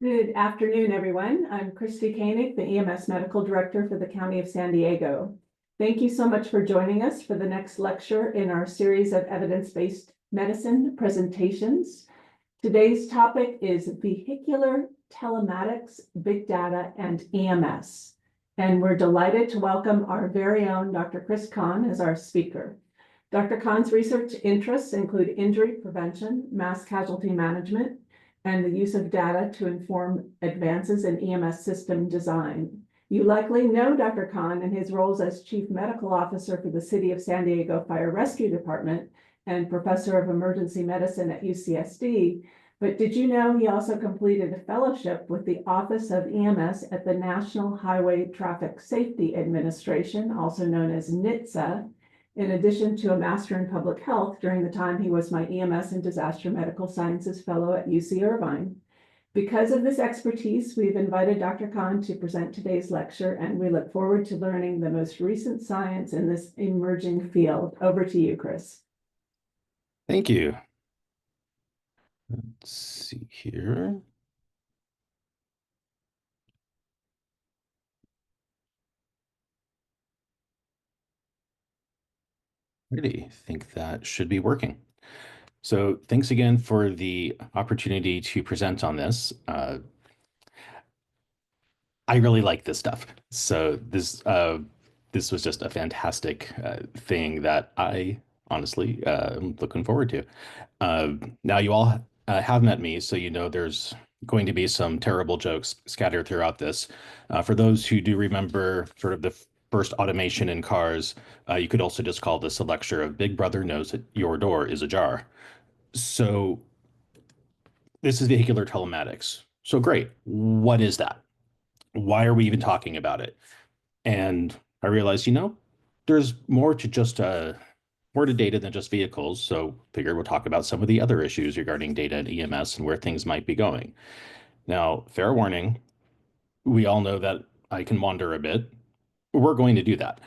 Good afternoon, everyone. I'm Christy Koenig, the EMS Medical Director for the County of San Diego. Thank you so much for joining us for the next lecture in our series of evidence-based medicine presentations. Today's topic is vehicular telematics, big data, and EMS. And we're delighted to welcome our very own Dr. Chris Kahn as our speaker. Dr. Kahn's research interests include injury prevention, mass casualty management, and the use of data to inform advances in EMS system design. You likely know Dr. Kahn in his roles as Chief Medical Officer for the City of San Diego Fire Rescue Department and Professor of Emergency Medicine at UCSD, but did you know he also completed a fellowship with the Office of EMS at the National Highway Traffic Safety Administration, also known as NHTSA, in addition to a Master in Public Health during the time he was my EMS and Disaster Medical Sciences Fellow at UC Irvine. Because of this expertise, we've invited Dr. Kahn to present today's lecture, and we look forward to learning the most recent science in this emerging field. Over to you, Chris. Thank you. Let's see here. Really think that should be working. So thanks again for the opportunity to present on this. I really like this stuff. So this was just a fantastic thing that I honestly am looking forward to. Now you all have met me, so you know there's going to be some terrible jokes scattered throughout this. For those who do remember sort of the first automation in cars, you could also just call this a lecture of Big Brother Knows That Your Door Is Ajar. So this is vehicular telematics. So great. What is that? Why are we even talking about it? And I realized, there's more to just more to data than just vehicles. So figured we'll talk about some of the other issues regarding data and EMS and where things might be going. Now, fair warning, we all know that I can wander a bit. We're going to do that.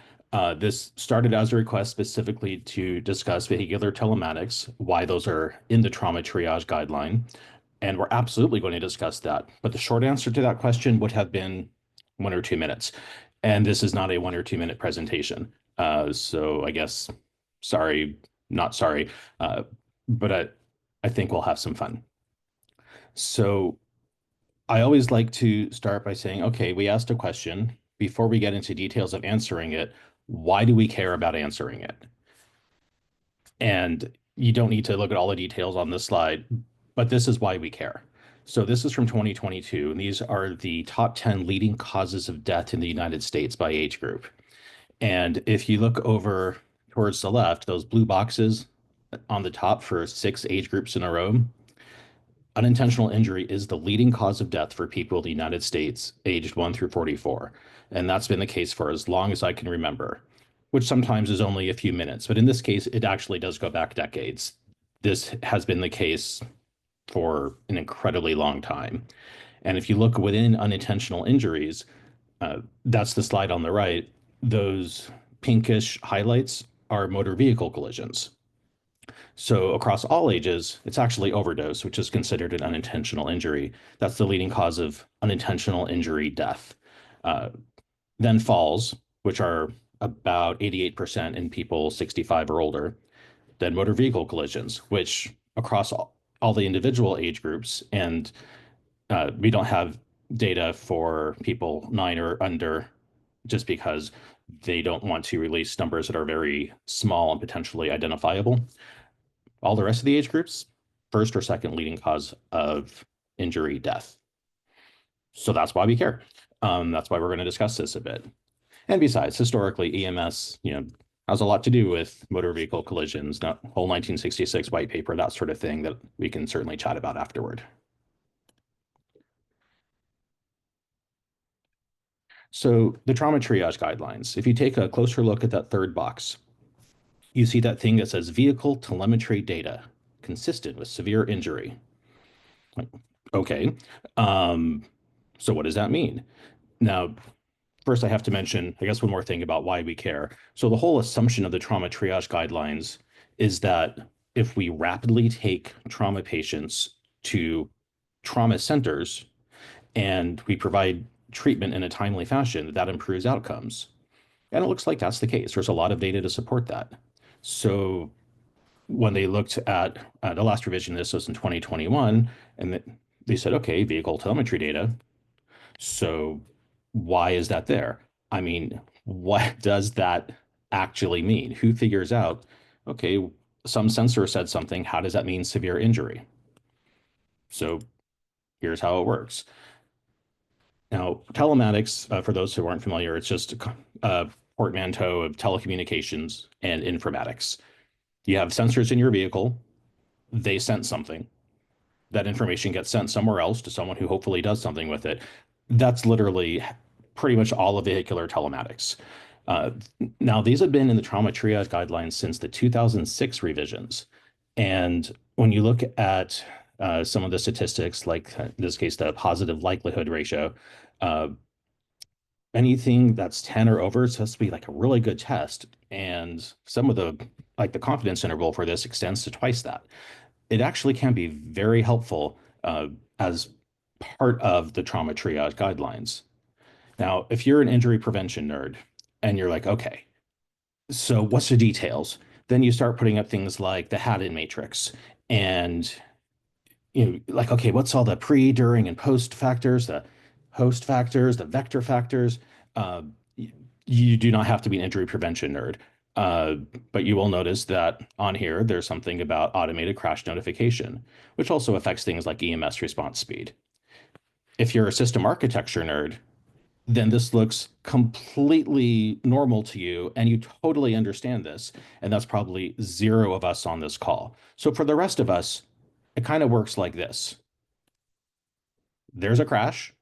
This started as a request specifically to discuss vehicular telematics, why those are in the trauma triage guideline. And we're absolutely going to discuss that. But the short answer to that question would have been 1 or 2 minutes. And this is not a 1 or 2 minute presentation. So I guess, sorry, not sorry, but I think we'll have some fun. So I always like to start by saying, okay, we asked a question. Before we get into details of answering it, why do we care about answering it? And you don't need to look at all the details on this slide, but this is why we care. So this is from 2022, and these are the top 10 leading causes of death in the United States by age group. And if you look over towards the left, those blue boxes on the top for 6 age groups in a row, unintentional injury is the leading cause of death for people in the United States aged 1 through 44. And that's been the case for as long as I can remember, which sometimes is only a few minutes. But in this case, it actually does go back decades. This has been the case for an incredibly long time. And if you look within unintentional injuries, that's the slide on the right, those pinkish highlights are motor vehicle collisions. So across all ages, it's actually overdose, which is considered an unintentional injury. That's the leading cause of unintentional injury death. Then falls, which are about 88% in people 65 or older. Then motor vehicle collisions, which across all the individual age groups, and we don't have data for people 9 or under just because they don't want to release numbers that are very small and potentially identifiable. All the rest of the age groups, first or second leading cause of injury death. So that's why we care. That's why we're going to discuss this a bit. And besides, historically, EMS, has a lot to do with motor vehicle collisions, not whole 1966 white paper, that sort of thing that we can certainly chat about afterward. So the trauma triage guidelines, if you take a closer look at that third box, you see that thing that says vehicle telemetry data consistent with severe injury. Okay, so what does that mean? Now, first I have to mention, I guess, one more thing about why we care. So the whole assumption of the trauma triage guidelines is that if we rapidly take trauma patients to trauma centers, and we provide treatment in a timely fashion, that improves outcomes. And it looks like that's the case. There's a lot of data to support that. So when they looked at the last revision, this was in 2021, and they said, okay, vehicle telemetry data. So why is that there? I mean, what does that actually mean? Who figures out, okay, some sensor said something, how does that mean severe injury? So here's how it works. Now, telematics, for those who aren't familiar, it's just a portmanteau of telecommunications and informatics. You have sensors in your vehicle, they sense something. That information gets sent somewhere else to someone who hopefully does something with it. That's literally pretty much all of vehicular telematics. Uh, Now, these have been in the trauma triage guidelines since the 2006 revisions. And when you look at some of the statistics, like in this case, the positive likelihood ratio, uh, anything that's 10 or over, it's supposed to be like a really good test. And some of the confidence interval for this extends to twice that. It actually can be very helpful as part of the trauma triage guidelines. Now, if you're an injury prevention nerd and you're like, okay, so what's the details? Then you start putting up things like the Haddon matrix and like, okay, what's all the pre, during, and post factors, the host factors, the vector factors? Uh, you do not have to be an injury prevention nerd. Uh, but you will notice that on here, there's something about automated crash notification, which also affects things like EMS response speed. If you're a system architecture nerd, then this looks completely normal to you and you totally understand this. And that's probably zero of us on this call. So for the rest of us, it kind of works like this. There's a crash.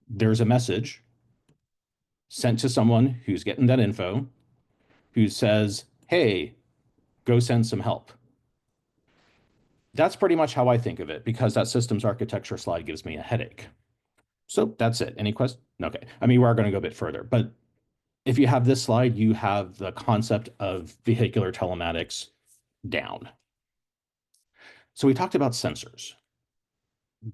There's a message sent to someone who's getting that info, who says, hey, go send some help. That's pretty much how I think of it because that systems architecture slide gives me a headache. So that's it. Any questions? Okay. I mean, we are going to go a bit further, but if you have this slide, you have the concept of vehicular telematics down. So we talked about sensors.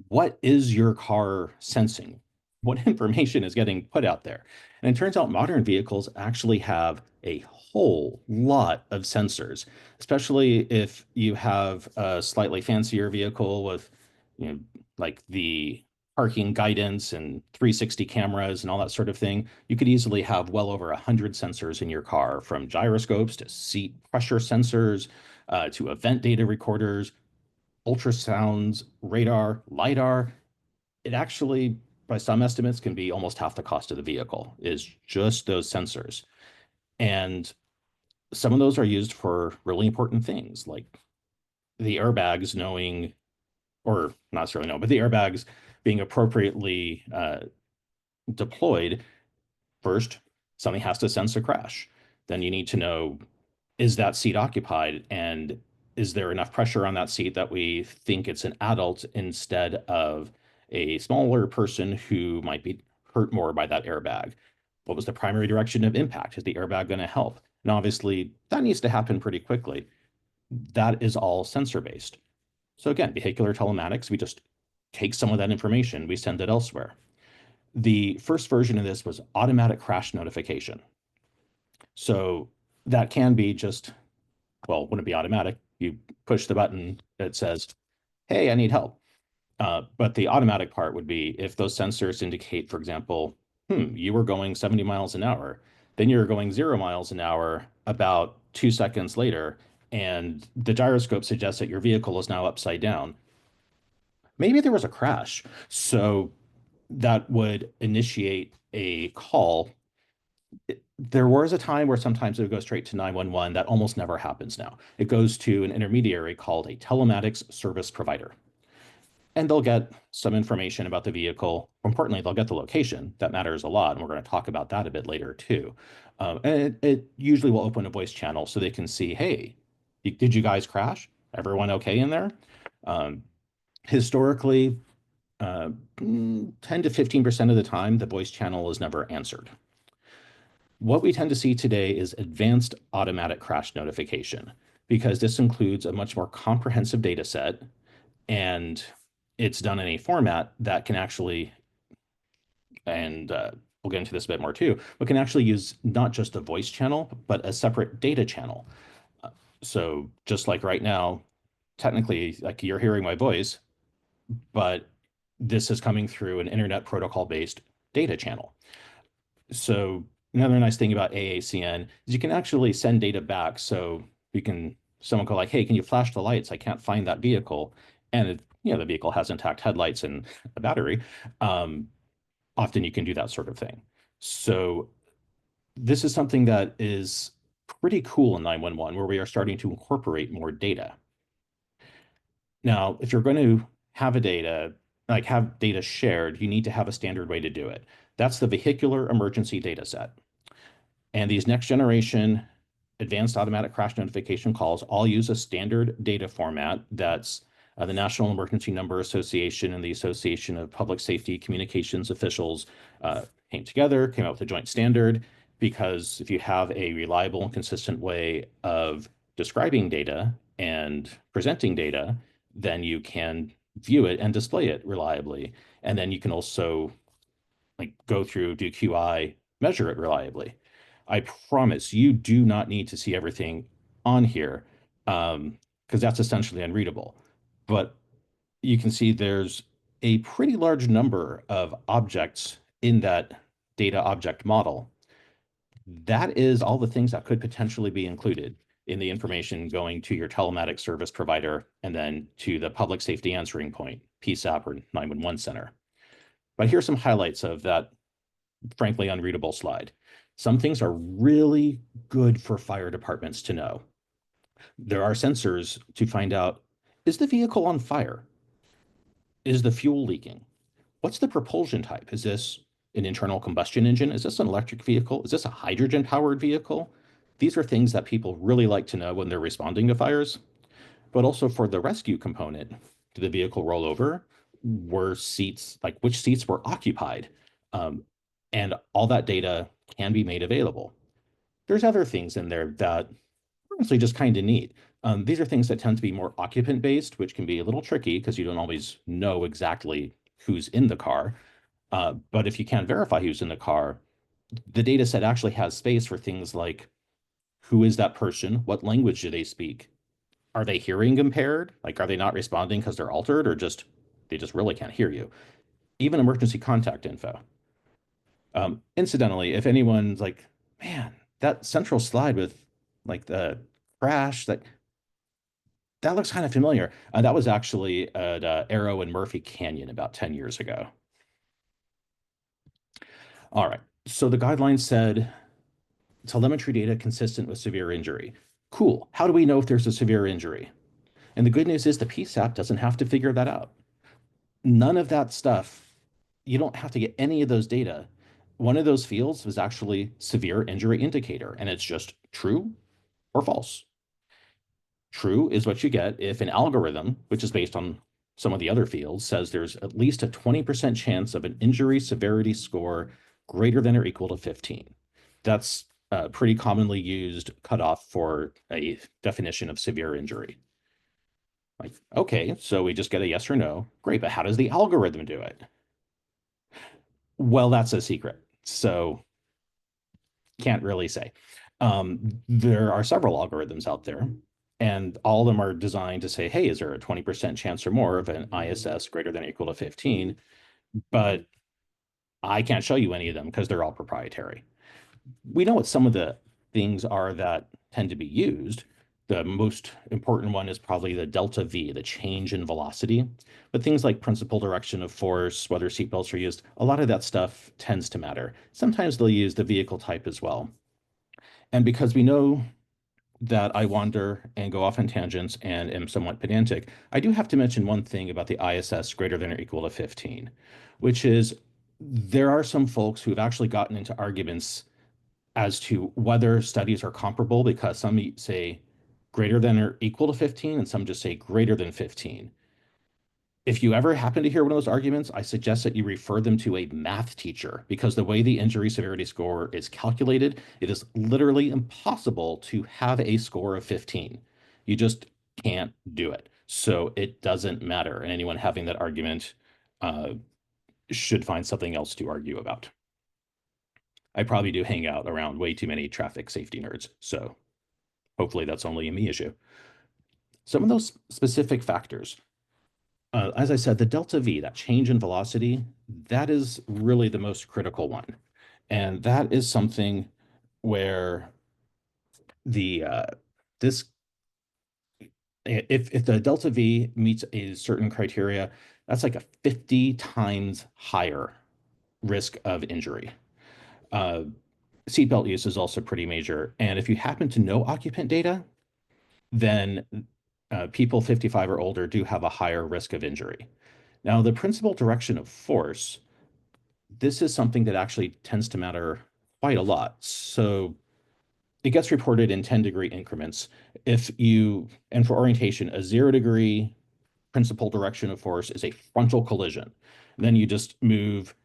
What is your car sensing? What information is getting put out there? And it turns out modern vehicles actually have a whole lot of sensors, especially if you have a slightly fancier vehicle with, like the parking guidance and 360 cameras and all that sort of thing. You could easily have well over 100 sensors in your car, from gyroscopes to seat pressure sensors to event data recorders, ultrasounds, radar, LiDAR. It actually, by some estimates, can be almost half the cost of the vehicle, is just those sensors. And some of those are used for really important things, like the airbags knowing, or not necessarily know, but the airbags being appropriately deployed. First, something has to sense a crash. Then you need to know, is that seat occupied? And is there enough pressure on that seat that we think it's an adult instead of a smaller person who might be hurt more by that airbag? What was the primary direction of impact? Is the airbag going to help? And obviously, that needs to happen pretty quickly. That is all sensor-based. So again, vehicular telematics, we just take some of that information, we send it elsewhere. The first version of this was automatic crash notification. So that can be just, well, it wouldn't be automatic. You push the button that says, hey, I need help. But the automatic part would be if those sensors indicate, for example, you were going 70 miles an hour, then you're going 0 miles an hour about 2 seconds later, and the gyroscope suggests that your vehicle is now upside down. Maybe there was a crash. So that would initiate a call. There was a time where sometimes it would go straight to 911. That almost never happens now. It goes to an intermediary called a telematics service provider. And they'll get some information about the vehicle. Importantly, they'll get the location. That matters a lot. And we're going to talk about that a bit later too. And it usually will open a voice channel so they can see, hey, did you guys crash? Everyone okay in there? Historically, 10 to 15% of the time, the voice channel is never answered. What we tend to see today is advanced automatic crash notification, because this includes a much more comprehensive data set, and it's done in a format that can actually, and we'll get into this a bit more too, but can actually use not just a voice channel, but a separate data channel. So just like right now, technically, like you're hearing my voice, but this is coming through an internet protocol-based data channel. So another nice thing about AACN is you can actually send data back. So you can, someone go like, hey, can you flash the lights? I can't find that vehicle. And it, the vehicle has intact headlights and a battery. Often you can do that sort of thing. So this is something that is pretty cool in 911, where we are starting to incorporate more data. Now, if you're going to have have data shared, you need to have a standard way to do it. That's the vehicular emergency data set. And these next generation advanced automatic crash notification calls all use a standard data format that's the National Emergency Number Association and the Association of Public Safety Communications Officials came together, came up with a joint standard, because if you have a reliable and consistent way of describing data and presenting data, then you can view it and display it reliably. And then you can also go through, do QI, measure it reliably. I promise you do not need to see everything on here, because that's essentially unreadable. But you can see there's a pretty large number of objects in that data object model. That is all the things that could potentially be included in the information going to your telematics service provider and then to the public safety answering point, PSAP or 911 center. But here's some highlights of that frankly unreadable slide. Some things are really good for fire departments to know. There are sensors to find out, is the vehicle on fire? Is the fuel leaking? What's the propulsion type? Is this an internal combustion engine? Is this an electric vehicle? Is this a hydrogen powered vehicle? These are things that people really like to know when they're responding to fires. But also for the rescue component, did the vehicle roll over? Were seats, which seats were occupied? And all that data can be made available. There's other things in there that honestly just kind of neat. These are things that tend to be more occupant based, which can be a little tricky because you don't always know exactly who's in the car. But if you can't verify who's in the car, the data set actually has space for things like, who is that person? What language do they speak? Are they hearing impaired? Are they not responding because they're altered, or they just really can't hear you? Even emergency contact info. Incidentally, if anyone's like, man, that central slide with the crash, that looks kind of familiar. That was actually at Arrow and Murphy Canyon about 10 years ago. All right, so the guidelines said telemetry data consistent with severe injury. Cool. How do we know if there's a severe injury? And the good news is the PSAP doesn't have to figure that out. None of that stuff, you don't have to get any of those data. One of those fields was actually severe injury indicator, and it's just true or false. True is what you get if an algorithm, which is based on some of the other fields, says there's at least a 20% chance of an injury severity score greater than or equal to 15. That's a pretty commonly used cutoff for a definition of severe injury. Okay, so we just get a yes or no. Great, but how does the algorithm do it? Well, that's a secret, so can't really say. There are several algorithms out there, and all of them are designed to say, hey, is there a 20% chance or more of an ISS greater than or equal to 15? But I can't show you any of them because they're all proprietary. We know what some of the things are that tend to be used. The most important one is probably the delta V, the change in velocity. But things like principal direction of force, whether seatbelts are used, a lot of that stuff tends to matter. Sometimes they'll use the vehicle type as well. And because we know that I wander and go off on tangents and am somewhat pedantic, I do have to mention one thing about the ISS greater than or equal to 15, which is there are some folks who have actually gotten into arguments as to whether studies are comparable, because some say greater than or equal to 15 and some just say greater than 15. If you ever happen to hear one of those arguments, I suggest that you refer them to a math teacher, because the way the injury severity score is calculated, it is literally impossible to have a score of 15. You just can't do it. So it doesn't matter. And anyone having that argument should find something else to argue about. I probably do hang out around way too many traffic safety nerds. So hopefully that's only a me issue. Some of those specific factors, as I said, the delta V, that change in velocity, that is really the most critical one. And that is something where the this if the delta V meets a certain criteria, that's like a 50 times higher risk of injury. Seatbelt use is also pretty major. And if you happen to know occupant data, then people 55 or older do have a higher risk of injury. Now, the principal direction of force, this is something that actually tends to matter quite a lot. So it gets reported in 10-degree increments. And for orientation, a 0-degree principal direction of force is a frontal collision. Then you just move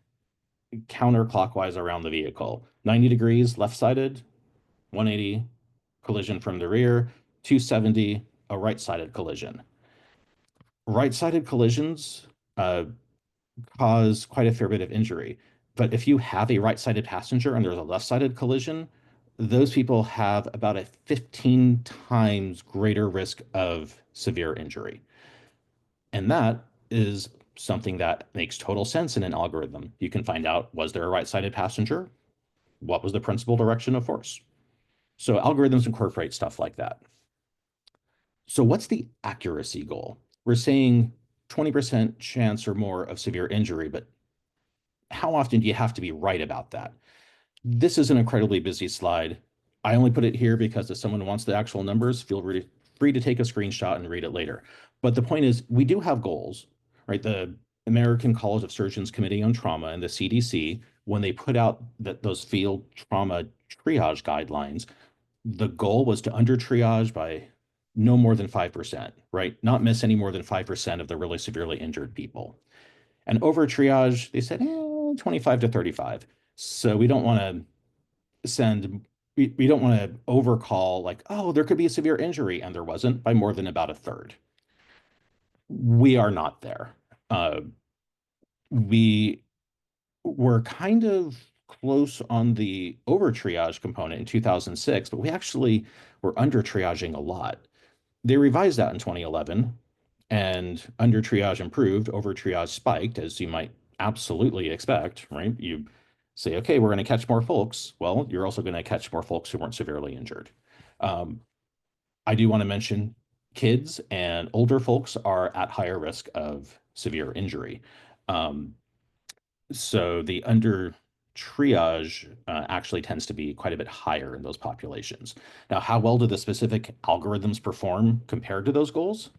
counterclockwise around the vehicle. 90 degrees, left-sided, 180, collision from the rear, 270, a right-sided collision. Right-sided collisions cause quite a fair bit of injury. But if you have a right-sided passenger and there's a left-sided collision, those people have about a 15 times greater risk of severe injury. And that is something that makes total sense in an algorithm. You can find out, was there a right-sided passenger? What was the principal direction of force? So algorithms incorporate stuff like that. So what's the accuracy goal? We're saying 20% chance or more of severe injury, but how often do you have to be right about that? This is an incredibly busy slide. I only put it here because if someone wants the actual numbers, feel free to take a screenshot and read it later. But the point is, we do have goals, right? The American College of Surgeons Committee on Trauma and the CDC, when they put out those field trauma triage guidelines, the goal was to under triage by no more than 5%, right? Not miss any more than 5% of the really severely injured people. And over triage, they said 25 to 35. So we don't want to we don't want to overcall like, oh, there could be a severe injury, and there wasn't by more than about a third. We are not there. We were kind of close on the over triage component in 2006, but we actually were under triaging a lot. They revised that in 2011, and under triage improved, over triage spiked, as you might absolutely expect, right? You say, okay, we're going to catch more folks. Well, you're also going to catch more folks who weren't severely injured. I do want to mention kids and older folks are at higher risk of severe injury. So the under triage actually tends to be quite a bit higher in those populations. Now, how well do the specific algorithms perform compared to those goals?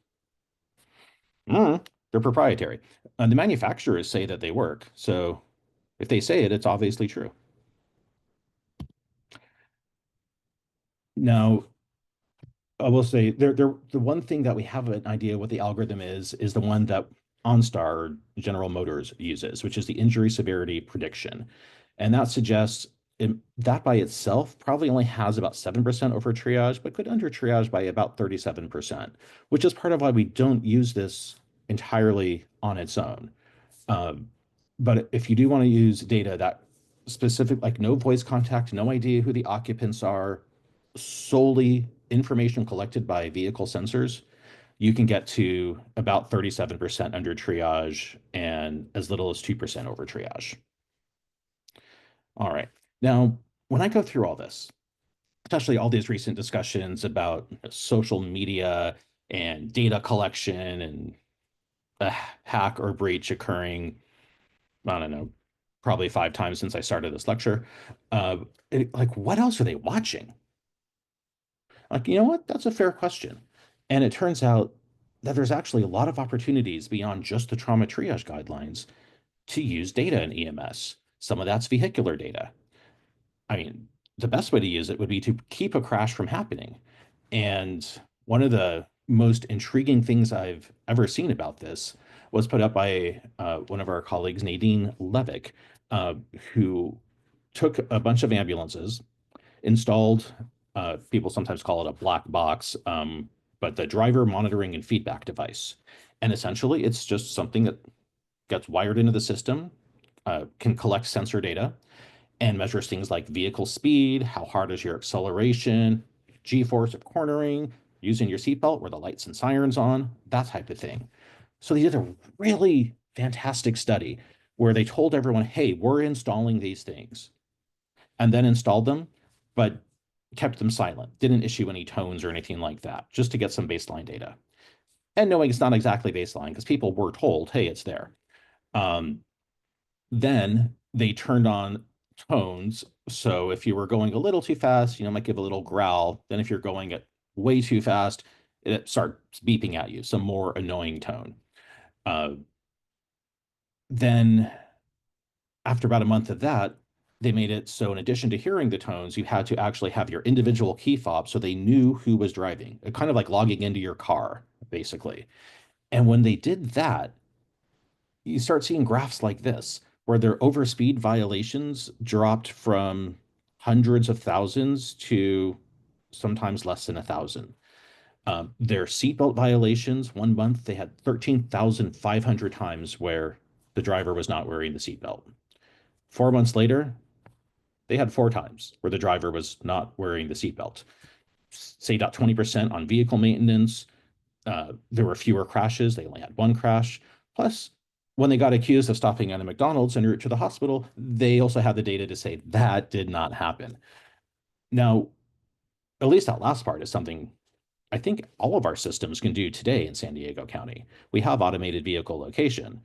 They're proprietary. The manufacturers say that they work. So if they say it, it's obviously true. Now, I will say the one thing that we have an idea what the algorithm is the one that OnStar General Motors uses, which is the injury severity prediction. And that suggests that by itself probably only has about 7% over triage, but could under triage by about 37%, which is part of why we don't use this entirely on its own. But if you do want to use data that specific, like no voice contact, no idea who the occupants are, solely information collected by vehicle sensors, you can get to about 37% under triage and as little as 2% over triage. All right. Now, when I go through all this, especially all these recent discussions about social media and data collection and a hack or breach occurring, I don't know, probably 5 times since I started this lecture, like what else are they watching? Like, you know what? That's a fair question. And it turns out that there's actually a lot of opportunities beyond just the trauma triage guidelines to use data in EMS. Some of that's vehicular data. I mean, the best way to use it would be to keep a crash from happening. And one of the most intriguing things I've ever seen about this was put up by one of our colleagues, Nadine Levick, who took a bunch of ambulances, installed, people sometimes call it a black box, but the driver monitoring and feedback device. And essentially, it's just something that gets wired into the system, can collect sensor data, and measures things like vehicle speed, how hard is your acceleration, G-force of cornering, using your seatbelt, where the lights and sirens on, that type of thing. So they did a really fantastic study where they told everyone, hey, we're installing these things, and then installed them, but kept them silent, didn't issue any tones or anything like that, just to get some baseline data. And knowing it's not exactly baseline because people were told, hey, it's there. Then they turned on tones. So if you were going a little too fast, it might give a little growl. Then if you're going at way too fast, it starts beeping at you, some more annoying tone. Then after about a month of that, they made it so in addition to hearing the tones, you had to actually have your individual key fob so they knew who was driving. Kind of like logging into your car, basically. And when they did that, you start seeing graphs like this, where their overspeed violations dropped from hundreds of thousands to sometimes less than 1,000. Their seatbelt violations, 1 month, they had 13,500 times where the driver was not wearing the seatbelt. 4 months later, they had 4 times where the driver was not wearing the seatbelt. Saved out 20% on vehicle maintenance. There were fewer crashes. They only had 1 crash. Plus, when they got accused of stopping at a McDonald's en route to the hospital, they also had the data to say that did not happen. Now, at least that last part is something I think all of our systems can do today in San Diego County. We have automated vehicle location.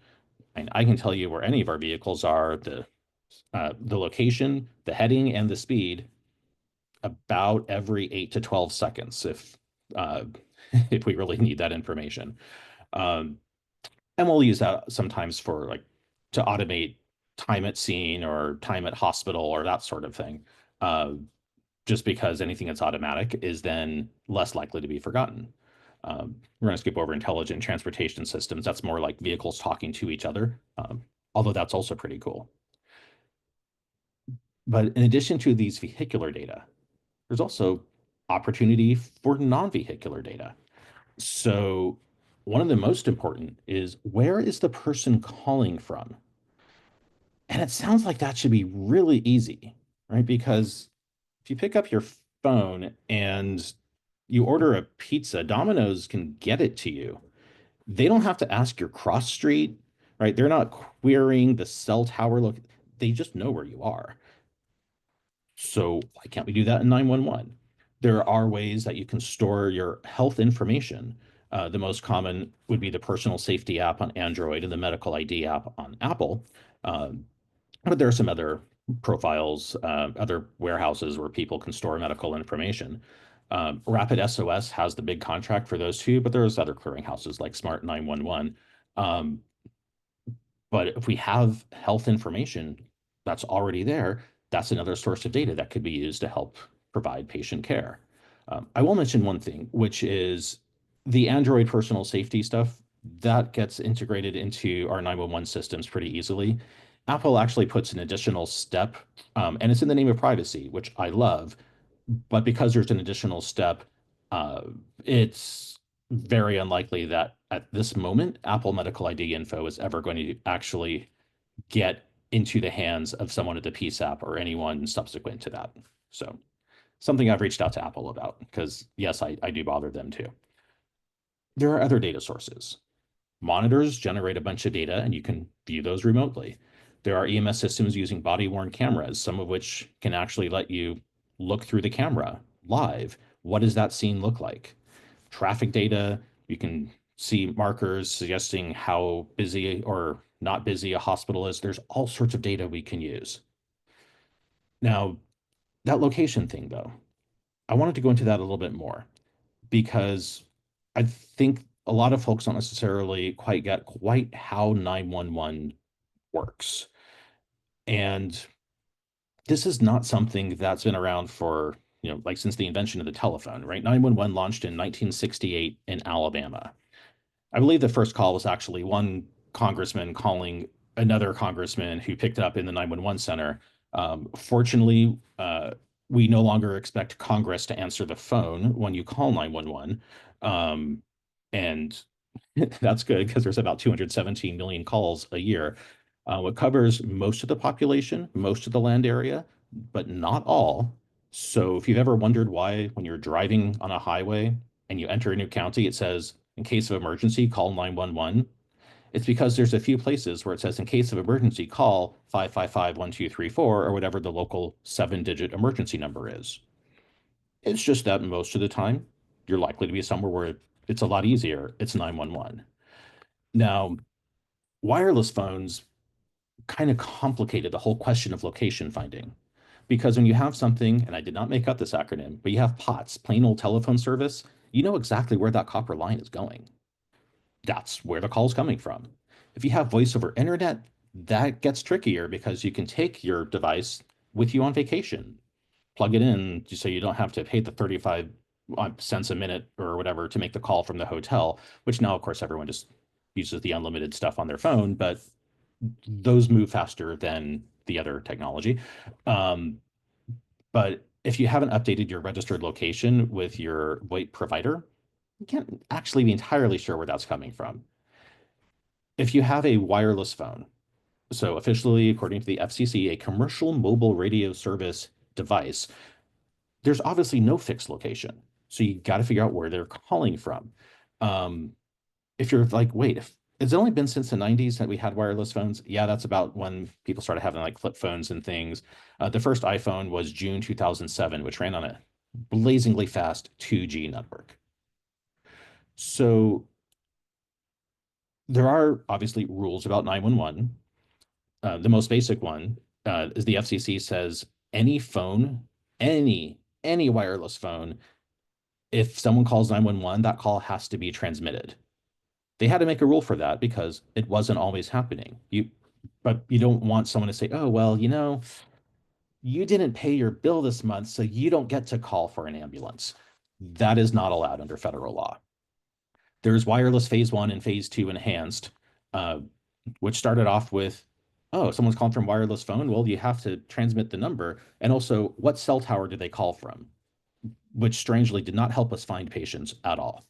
And I can tell you where any of our vehicles are, the location, the heading, and the speed about every 8 to 12 seconds if if we really need that information. And we'll use that sometimes for to automate time at scene or time at hospital or that sort of thing. Just because anything that's automatic is then less likely to be forgotten. We're going to skip over intelligent transportation systems. That's more like vehicles talking to each other, although that's also pretty cool. But in addition to these vehicular data, there's also opportunity for non-vehicular data. So one of the most important is, where is the person calling from? And it sounds like that should be really easy, right? Because if you pick up your phone and you order a pizza, Domino's can get it to you. They don't have to ask your cross street, right? They're not querying the cell tower look. They just know where you are. So why can't we do that in 911? There are ways that you can store your health information. The most common would be the personal safety app on Android and the medical ID app on Apple. But there are some other profiles, other warehouses where people can store medical information. Rapid SOS has the big contract for those two, but there's other clearinghouses like Smart 911. But if we have health information that's already there, that's another source of data that could be used to help provide patient care. I will mention one thing, which is the Android personal safety stuff that gets integrated into our 911 systems pretty easily. Apple actually puts an additional step, and it's in the name of privacy, which I love. But because there's an additional step, it's very unlikely that at this moment, Apple Medical ID info is ever going to actually get into the hands of someone at the PSAP or anyone subsequent to that. So something I've reached out to Apple about, because yes, I do bother them too. There are other data sources. Monitors generate a bunch of data and you can view those remotely. There are EMS systems using body-worn cameras, some of which can actually let you look through the camera live. What does that scene look like? Traffic data, you can see markers suggesting how busy or not busy a hospital is. There's all sorts of data we can use. Now, that location thing, though, I wanted to go into that a little bit more because I think a lot of folks don't necessarily quite get how 911 works. And this is not something that's been around for, since the invention of the telephone, right? 911 launched in 1968 in Alabama. I believe the first call was actually one congressman calling another congressman who picked it up in the 911 center. Fortunately, we no longer expect Congress to answer the phone when you call 911. And that's good because there's about 217 million calls a year. It covers most of the population, most of the land area, but not all. So if you've ever wondered why when you're driving on a highway and you enter a new county, it says, in case of emergency, call 911. It's because there's a few places where it says, in case of emergency, call 555-1234 or whatever the local 7-digit emergency number is. It's just that most of the time, you're likely to be somewhere where it's a lot easier. It's 911. Now, wireless phones kind of complicated the whole question of location finding. Because when you have something, and I did not make up this acronym, but you have POTS, plain old telephone service, you know exactly where that copper line is going. That's where the call is coming from. If you have voice over internet, that gets trickier because you can take your device with you on vacation, plug it in so you don't have to pay the 35 cents a minute or whatever to make the call from the hotel, which now, of course, everyone just uses the unlimited stuff on their phone, but those move faster than the other technology. But if you haven't updated your registered location with your VoIP provider, you can't actually be entirely sure where that's coming from. If you have a wireless phone, so officially, according to the FCC, a commercial mobile radio service device, there's obviously no fixed location. So you got to figure out where they're calling from. If you're like, wait, it's only been since the 90s that we had wireless phones. Yeah, that's about when people started having like flip phones and things. The first iPhone was June 2007, which ran on a blazingly fast 2G network. So there are obviously rules about 911. The most basic one is the FCC says any phone, any wireless phone, if someone calls 911, that call has to be transmitted. They had to make a rule for that because it wasn't always happening. But you don't want someone to say, oh, well, you didn't pay your bill this month, so you don't get to call for an ambulance. That is not allowed under federal law. There's wireless phase 1 and phase 2 enhanced, which started off with, oh, someone's calling from wireless phone. Well, you have to transmit the number. And also, what cell tower did they call from? Which strangely did not help us find patients at all.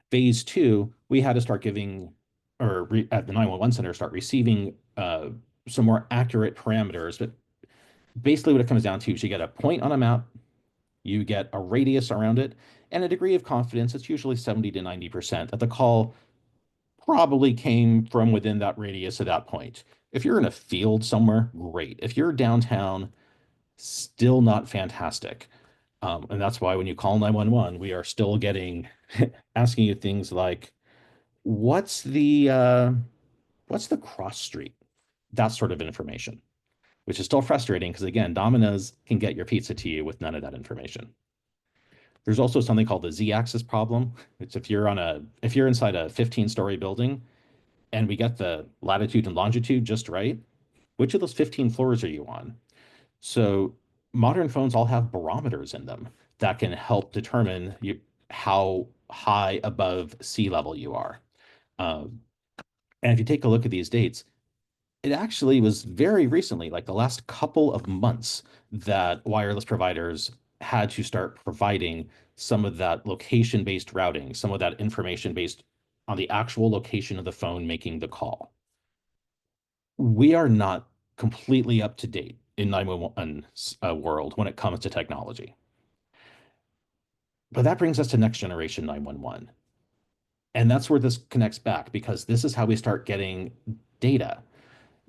Phase 2, we had to start giving, at the 911 center, start receiving some more accurate parameters. But basically what it comes down to is you get a point on a map, you get a radius around it, and a degree of confidence. It's usually 70 to 90% that the call probably came from within that radius at that point. If you're in a field somewhere, great. If you're downtown, still not fantastic. And that's why when you call 911, we are still getting asking you things like, what's the cross street? That sort of information, which is still frustrating because again, Domino's can get your pizza to you with none of that information. There's also something called the z-axis problem. It's if you're inside a 15-story building and we get the latitude and longitude just right, which of those 15 floors are you on? So modern phones all have barometers in them that can help determine how high above sea level you are. And if you take a look at these dates, it actually was very recently, like the last couple of months, that wireless providers had to start providing some of that location-based routing, some of that information based on the actual location of the phone making the call. We are not completely up to date in 911 world when it comes to technology. But that brings us to next generation 911. And that's where this connects back because this is how we start getting data.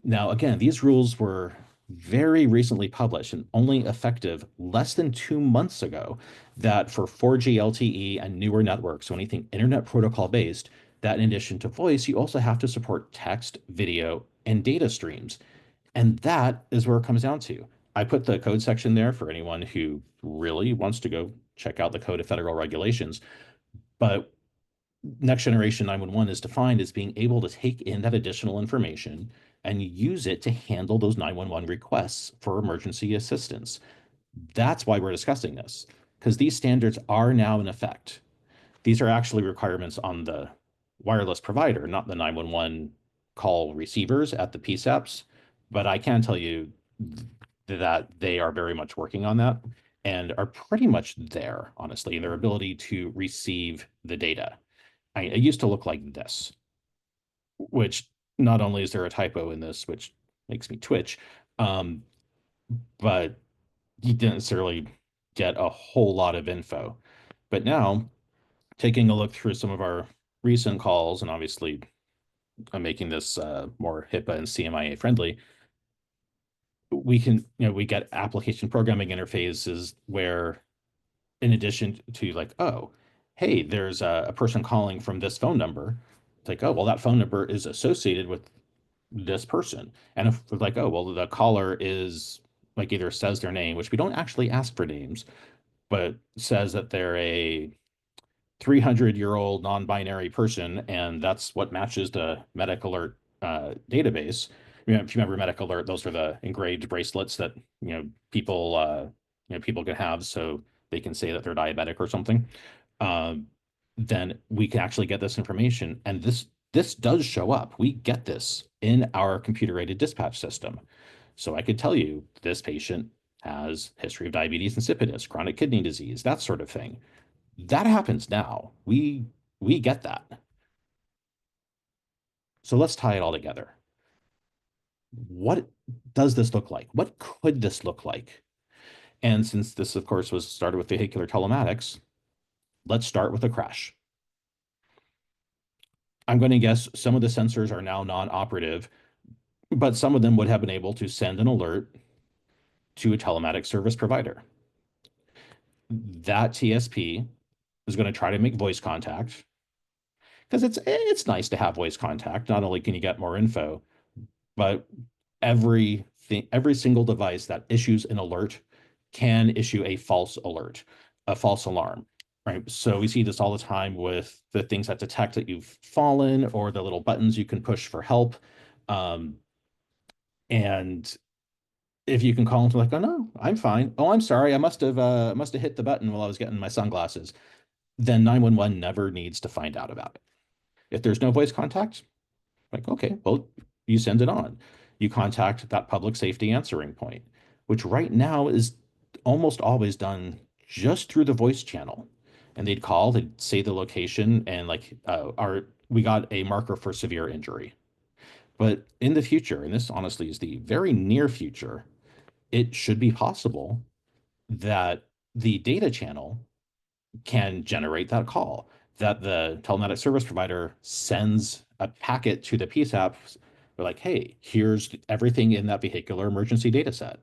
Now, again, these rules were very recently published and only effective less than 2 months ago, that for 4G LTE and newer networks, so anything internet protocol based, that in addition to voice, you also have to support text, video, and data streams. And that is where it comes down to. I put the code section there for anyone who really wants to go check out the Code of Federal Regulations. But next generation 911 is defined as being able to take in that additional information and use it to handle those 911 requests for emergency assistance. That's why we're discussing this, because these standards are now in effect. These are actually requirements on the wireless provider, not the 911 call receivers at the PSAPs. But I can tell you that they are very much working on that. and are pretty much there, honestly, in their ability to receive the data. It used to look like this, which not only is there a typo in this, which makes me twitch, but you didn't necessarily get a whole lot of info. But now, taking a look through some of our recent calls, and obviously I'm making this more HIPAA and CMIA friendly, we can, we get application programming interfaces where, in addition to like, oh, hey, there's a person calling from this phone number. It's like, oh, well, that phone number is associated with this person. And if like, oh, well, the caller is like either says their name, which we don't actually ask for names, but says that they're a 300-year-old non-binary person, and that's what matches the Medic Alert database. If you remember Medic Alert, those are the engraved bracelets that people can have so they can say that they're diabetic or something. Then we can actually get this information, and this does show up. We get this in our computer-aided dispatch system. So I could tell you this patient has history of diabetes insipidus, chronic kidney disease, that sort of thing. That happens now. We get that. So let's tie it all together. What does this look like? What could this look like? And since this, of course, was started with vehicular telematics, let's start with a crash. I'm going to guess some of the sensors are now non-operative, but some of them would have been able to send an alert to a telematics service provider. That TSP is going to try to make voice contact, because it's nice to have voice contact. Not only can you get more info, but every single device that issues an alert can issue a false alert, a false alarm, right? So we see this all the time with the things that detect that you've fallen, or the little buttons you can push for help. And if you can call them like, oh no, I'm fine. Oh, I'm sorry, I must have hit the button while I was getting my sunglasses. Then 911 never needs to find out about it. If there's no voice contact, like, okay, well, you send it on. You contact that public safety answering point, which right now is almost always done just through the voice channel. And they'd call, they'd say the location, and like, we got a marker for severe injury. But in the future, and this honestly is the very near future, it should be possible that the data channel can generate that call, that the telematics service provider sends a packet to the PSAP. They're like, hey, here's everything in that vehicular emergency data set.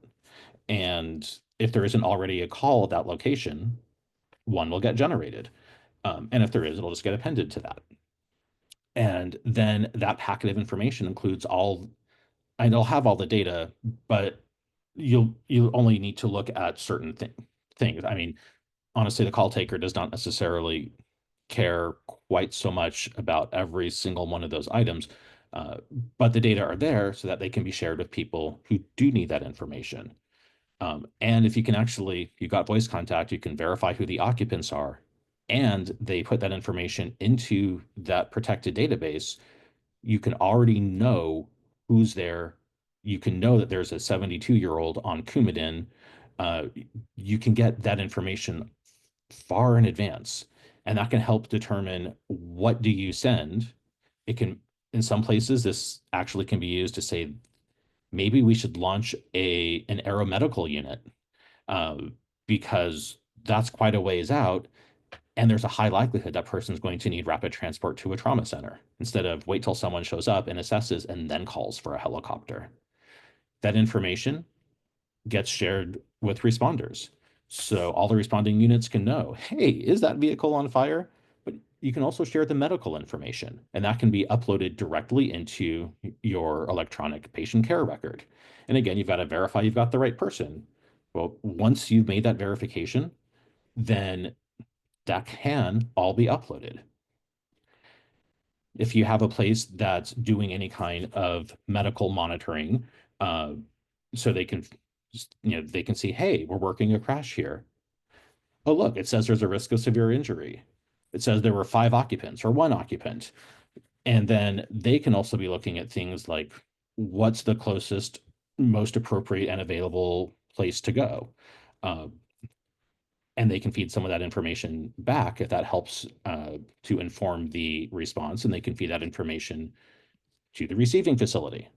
And if there isn't already a call at that location, one will get generated. And if there is, it'll just get appended to that. And then that packet of information includes and it'll have all the data, but you only need to look at certain things. I mean, honestly, the call taker does not necessarily care quite so much about every single one of those items, but the data are there so that they can be shared with people who do need that information. And if you can actually, you got voice contact, you can verify who the occupants are, and they put that information into that protected database, you can already know who's there. You can know that there's a 72-year-old on Coumadin. You can get that information far in advance, and that can help determine what do you send. It can, in some places, this actually can be used to say, maybe we should launch an aeromedical unit, because that's quite a ways out, and there's a high likelihood that person's going to need rapid transport to a trauma center, instead of wait till someone shows up and assesses and then calls for a helicopter. That information gets shared with responders. So all the responding units can know, hey, is that vehicle on fire? But you can also share the medical information, and that can be uploaded directly into your electronic patient care record. And again, you've got to verify you've got the right person. Well, once you've made that verification, then that can all be uploaded. If you have a place that's doing any kind of medical monitoring, so they can, they can see, hey, we're working a crash here. Oh, look, it says there's a risk of severe injury. It says there were 5 occupants or 1 occupant. And then they can also be looking at things like, what's the closest, most appropriate and available place to go? and they can feed some of that information back if that helps to inform the response, and they can feed that information to the receiving facility.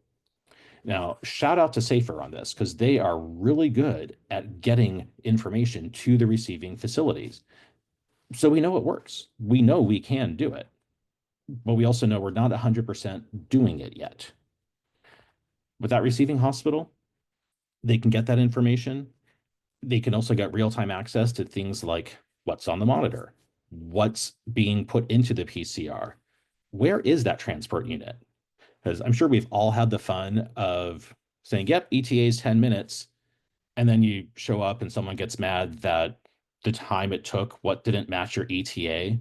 Now, shout out to Safer on this, because they are really good at getting information to the receiving facilities. So we know it works. We know we can do it, but we also know we're not 100% doing it yet. With that receiving hospital, they can get that information. They can also get real-time access to things like what's on the monitor, what's being put into the PCR, where is that transport unit? Because I'm sure we've all had the fun of saying, yep, ETA is 10 minutes. And then you show up and someone gets mad that the time it took, what didn't match your ETA.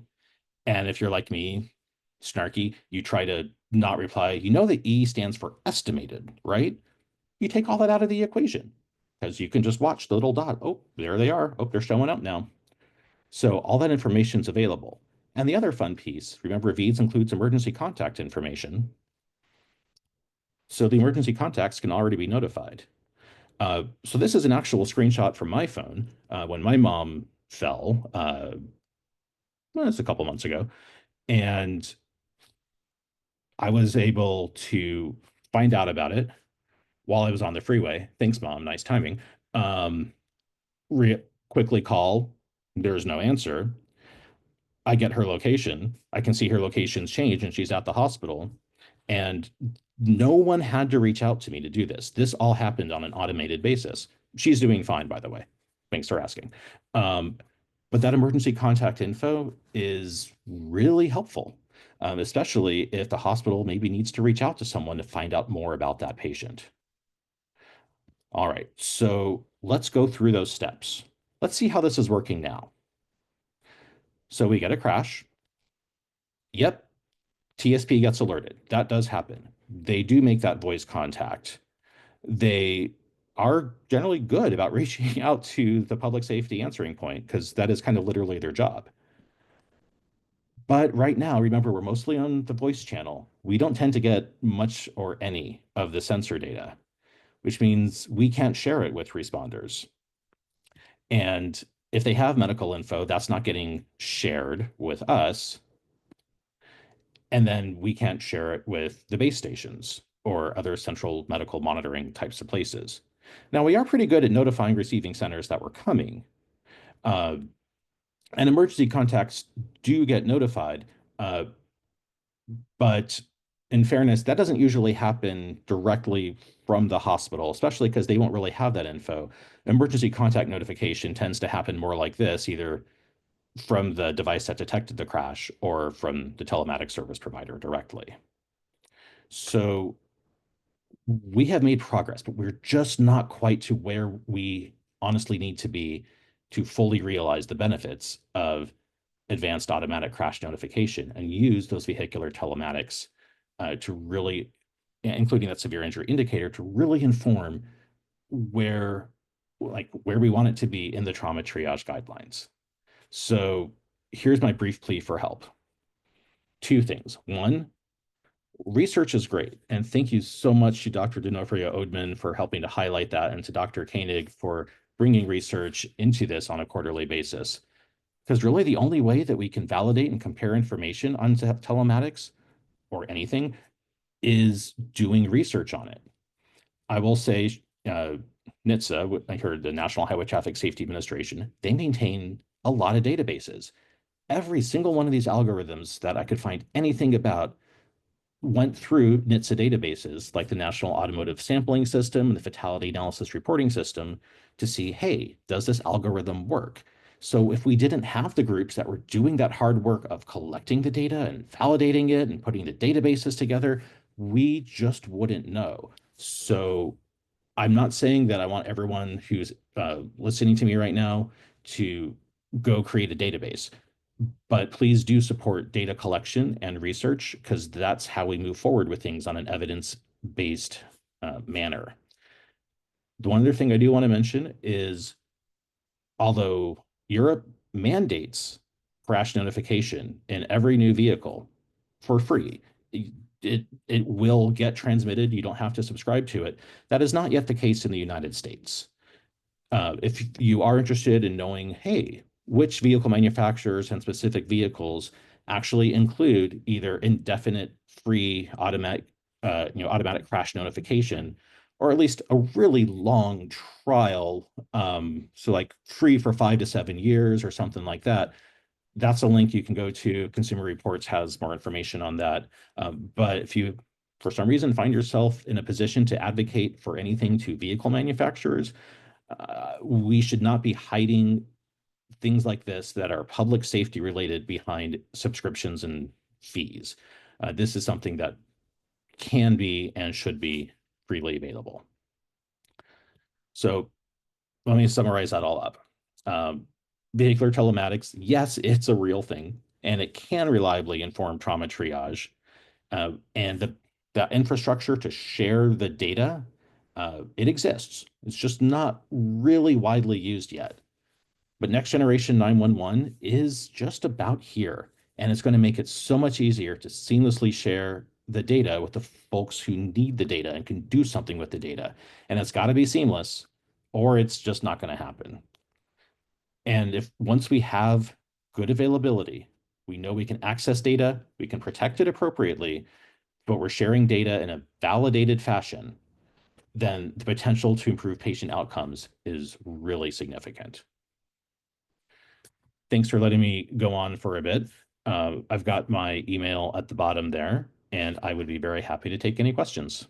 And if you're like me, snarky, you try to not reply. You know the E stands for estimated, right? You take all that out of the equation because you can just watch the little dot. Oh, there they are. Oh, they're showing up now. So all that information is available. And the other fun piece, remember, VEADS includes emergency contact information. So the emergency contacts can already be notified. So this is an actual screenshot from my phone when my mom fell. Well, it's a couple months ago. And I was able to find out about it while I was on the freeway. Thanks, Mom. Nice timing. Quickly call. There's no answer. I get her location. I can see her location's changed and she's at the hospital. And no one had to reach out to me to do this. This all happened on an automated basis. She's doing fine, by the way. Thanks for asking. But that emergency contact info is really helpful, especially if the hospital maybe needs to reach out to someone to find out more about that patient. All right, so let's go through those steps. Let's see how this is working now. So we get a crash. Yep, TSP gets alerted. That does happen. They do make that voice contact. They are generally good about reaching out to the public safety answering point because that is kind of literally their job. But right now, remember, we're mostly on the voice channel. We don't tend to get much or any of the sensor data, which means we can't share it with responders. And if they have medical info, that's not getting shared with us. And then we can't share it with the base stations or other central medical monitoring types of places. Now, we are pretty good at notifying receiving centers that we're coming. And emergency contacts do get notified, but in fairness, that doesn't usually happen directly from the hospital, especially because they won't really have that info. Emergency contact notification tends to happen more like this, either from the device that detected the crash or from the telematics service provider directly. So we have made progress, but we're just not quite to where we honestly need to be to fully realize the benefits of advanced automatic crash notification and use those vehicular telematics to really, including that severe injury indicator, to really inform where we want it to be in the trauma triage guidelines. So here's my brief plea for help. Two things. One, research is great. And thank you so much to Dr. D'Onofrio Odman for helping to highlight that, and to Dr. Koenig for bringing research into this on a quarterly basis. Because really the only way that we can validate and compare information on telematics or anything is doing research on it. I will say NHTSA, I heard the National Highway Traffic Safety Administration, they maintain a lot of databases. Every single one of these algorithms that I could find anything about went through NHTSA databases like the National Automotive Sampling System and the Fatality Analysis Reporting System to see, hey, does this algorithm work? So if we didn't have the groups that were doing that hard work of collecting the data and validating it and putting the databases together, we just wouldn't know. So I'm not saying that I want everyone who's listening to me right now to go create a database, but please do support data collection and research, because that's how we move forward with things on an evidence-based manner. The one other thing I do want to mention is, although Europe mandates crash notification in every new vehicle for free, it will get transmitted. You don't have to subscribe to it. That is not yet the case in the United States. If you are interested in knowing, hey, which vehicle manufacturers and specific vehicles actually include either indefinite free automatic crash notification, or at least a really long trial, so like free for 5 to 7 years or something like that. That's a link you can go to. Consumer Reports has more information on that. But if you, for some reason, find yourself in a position to advocate for anything to vehicle manufacturers, we should not be hiding things like this that are public safety related behind subscriptions and fees. This is something that can be and should be freely available. So let me summarize that all up. Vehicular telematics, yes, it's a real thing, and it can reliably inform trauma triage. And the infrastructure to share the data, it exists. It's just not really widely used yet. But next generation 911 is just about here, and it's going to make it so much easier to seamlessly share the data with the folks who need the data and can do something with the data. And it's got to be seamless, or it's just not going to happen. And if once we have good availability, we know we can access data, we can protect it appropriately, but we're sharing data in a validated fashion, then the potential to improve patient outcomes is really significant. Thanks for letting me go on for a bit. I've got my email at the bottom there, and I would be very happy to take any questions.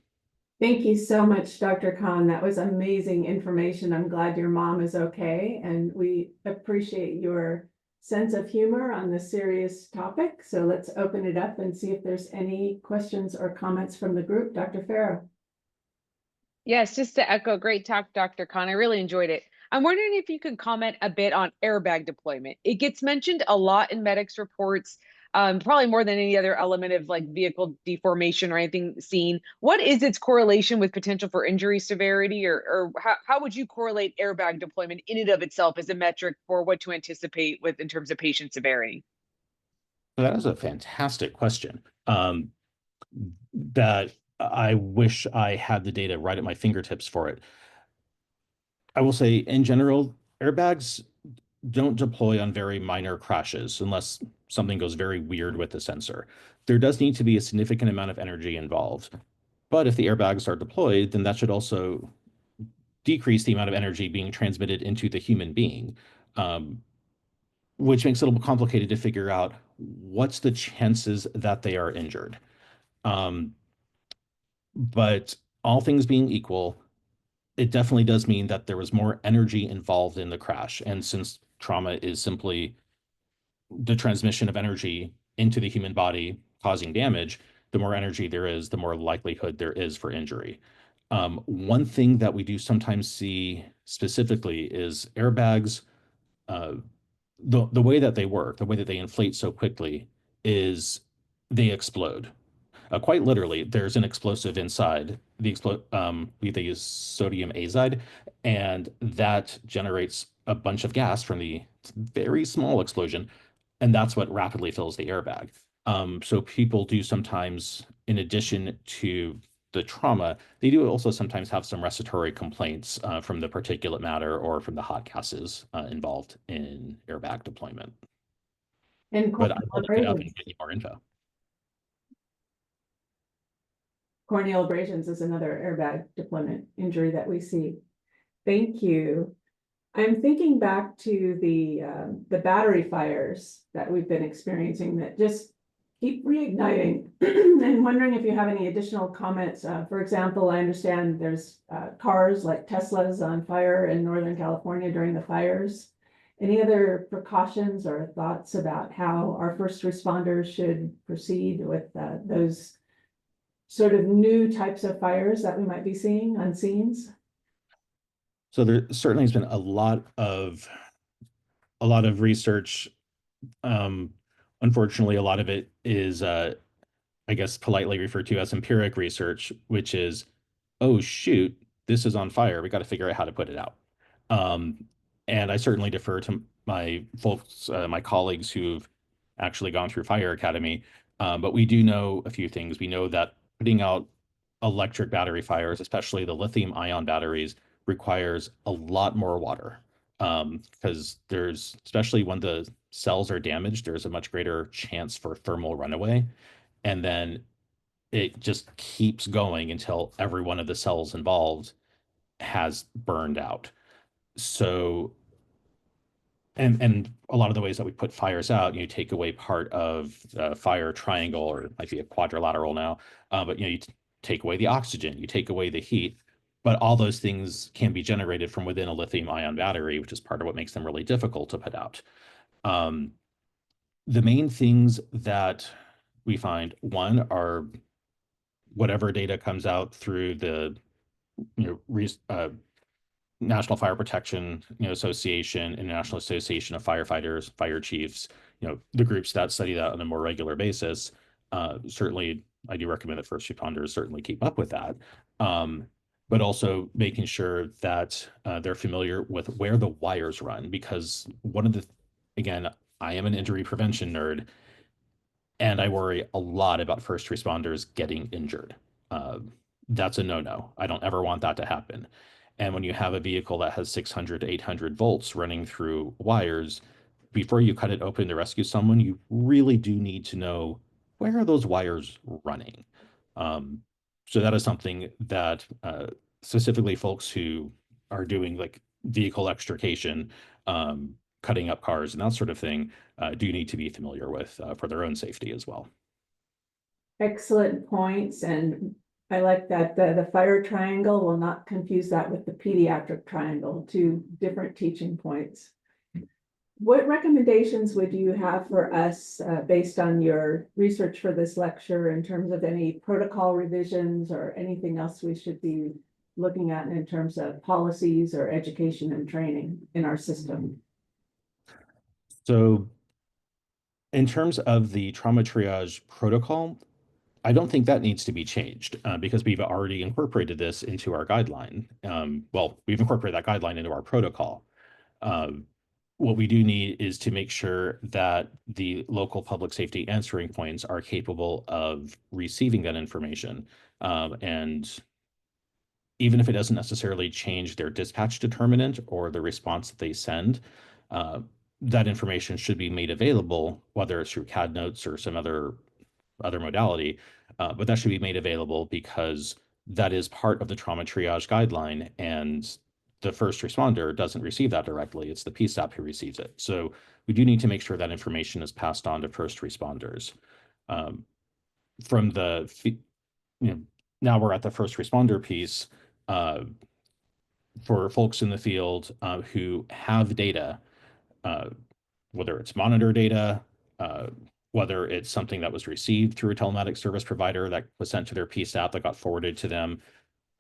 Thank you so much, Dr. Kahn. That was amazing information. I'm glad your mom is okay, and we appreciate your sense of humor on this serious topic. So let's open it up and see if there's any questions or comments from the group. Dr. Farrow. Yes, just to echo, great talk, Dr. Kahn. I really enjoyed it. I'm wondering if you could comment a bit on airbag deployment. It gets mentioned a lot in medics reports, probably more than any other element of like vehicle deformation or anything seen. What is its correlation with potential for injury severity, or how would you correlate airbag deployment in and of itself as a metric for what to anticipate with in terms of patient severity? That is a fantastic question. That I wish I had the data right at my fingertips for it. I will say, in general, airbags don't deploy on very minor crashes unless something goes very weird with the sensor. There does need to be a significant amount of energy involved. But if the airbags are deployed, then that should also decrease the amount of energy being transmitted into the human being, which makes it a little complicated to figure out what's the chances that they are injured. But all things being equal, it definitely does mean that there was more energy involved in the crash. And since trauma is simply the transmission of energy into the human body causing damage, the more energy there is, the more likelihood there is for injury. One thing that we do sometimes see specifically is airbags, the way that they work, the way that they inflate so quickly is they explode. Quite literally, there's an explosive inside. They use sodium azide, and that generates a bunch of gas from the very small explosion, and that's what rapidly fills the airbag. So people do sometimes, in addition to the trauma, they do also sometimes have some respiratory complaints from the particulate matter or from the hot gases involved in airbag deployment. And But I'll look it up and get you more info. corneal abrasions is another airbag deployment injury that we see. Thank you. I'm thinking back to the battery fires that we've been experiencing that just keep reigniting and wondering if you have any additional comments. For example, I understand there's cars like Teslas on fire in Northern California during the fires. Any other precautions or thoughts about how our first responders should proceed with those sort of new types of fires that we might be seeing on scenes? So there certainly has been a lot of research. Unfortunately, a lot of it is, I guess, politely referred to as empiric research, which is, oh shoot, this is on fire. We got to figure out how to put it out. And I certainly defer to my folks, my colleagues who've actually gone through Fire Academy. But we do know a few things. We know that putting out electric battery fires, especially the lithium ion batteries, requires a lot more water. because there's, especially when the cells are damaged, there's a much greater chance for thermal runaway. And then it just keeps going until every one of the cells involved has burned out. So, and a lot of the ways that we put fires out, you take away part of the fire triangle, or it might be a quadrilateral now, but you take away the oxygen, you take away the heat, but all those things can be generated from within a lithium ion battery, which is part of what makes them really difficult to put out. The main things that we find, one, are whatever data comes out through the National Fire Protection Association, International Association of Firefighters, Fire Chiefs, the groups that study that on a more regular basis. Certainly, I do recommend that first responders certainly keep up with that, but also making sure that they're familiar with where the wires run, because again, I am an injury prevention nerd, and I worry a lot about first responders getting injured. That's a no-no. I don't ever want that to happen. And when you have a vehicle that has 600 to 800 volts running through wires, before you cut it open to rescue someone, you really do need to know, where are those wires running? So that is something that specifically folks who are doing like vehicle extrication, cutting up cars and that sort of thing, do need to be familiar with for their own safety as well. Excellent points, and I like that the fire triangle will not confuse that with the pediatric triangle, two different teaching points. What recommendations would you have for us based on your research for this lecture in terms of any protocol revisions or anything else we should be looking at in terms of policies or education and training in our system? So in terms of the trauma triage protocol, I don't think that needs to be changed because we've already incorporated this into our guideline. Well, we've incorporated that guideline into our protocol. What we do need is to make sure that the local public safety answering points are capable of receiving that information. And even if it doesn't necessarily change their dispatch determinant or the response that they send, that information should be made available, whether it's through CAD notes or some other modality, but that should be made available because that is part of the trauma triage guideline, and the first responder doesn't receive that directly. It's the PSAP who receives it. So we do need to make sure that information is passed on to first responders. From the, now we're at the first responder piece. For folks in the field who have data, whether it's monitor data, whether it's something that was received through a telematics service provider that was sent to their PSAP that got forwarded to them,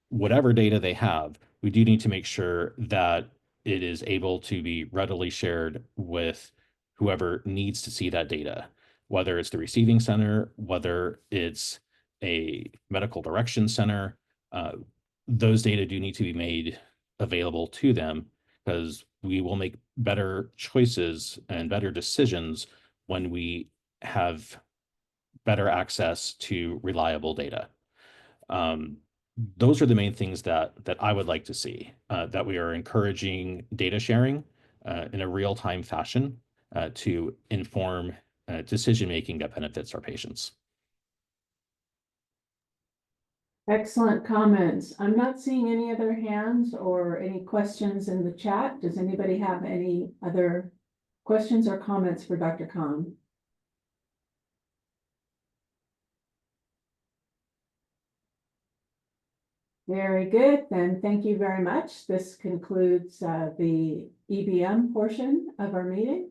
whatever data they have, we do need to make sure that it is able to be readily shared with whoever needs to see that data, whether it's the receiving center, whether it's a medical direction center. Those data do need to be made available to them, because we will make better choices and better decisions when we have better access to reliable data. Those are the main things that I would like to see, that we are encouraging data sharing in a real-time fashion to inform decision-making that benefits our patients. Excellent comments. I'm not seeing any other hands or any questions in the chat. Does anybody have any other questions or comments for Dr. Kahn? Very good. Then thank you very much. This concludes the EBM portion of our meeting.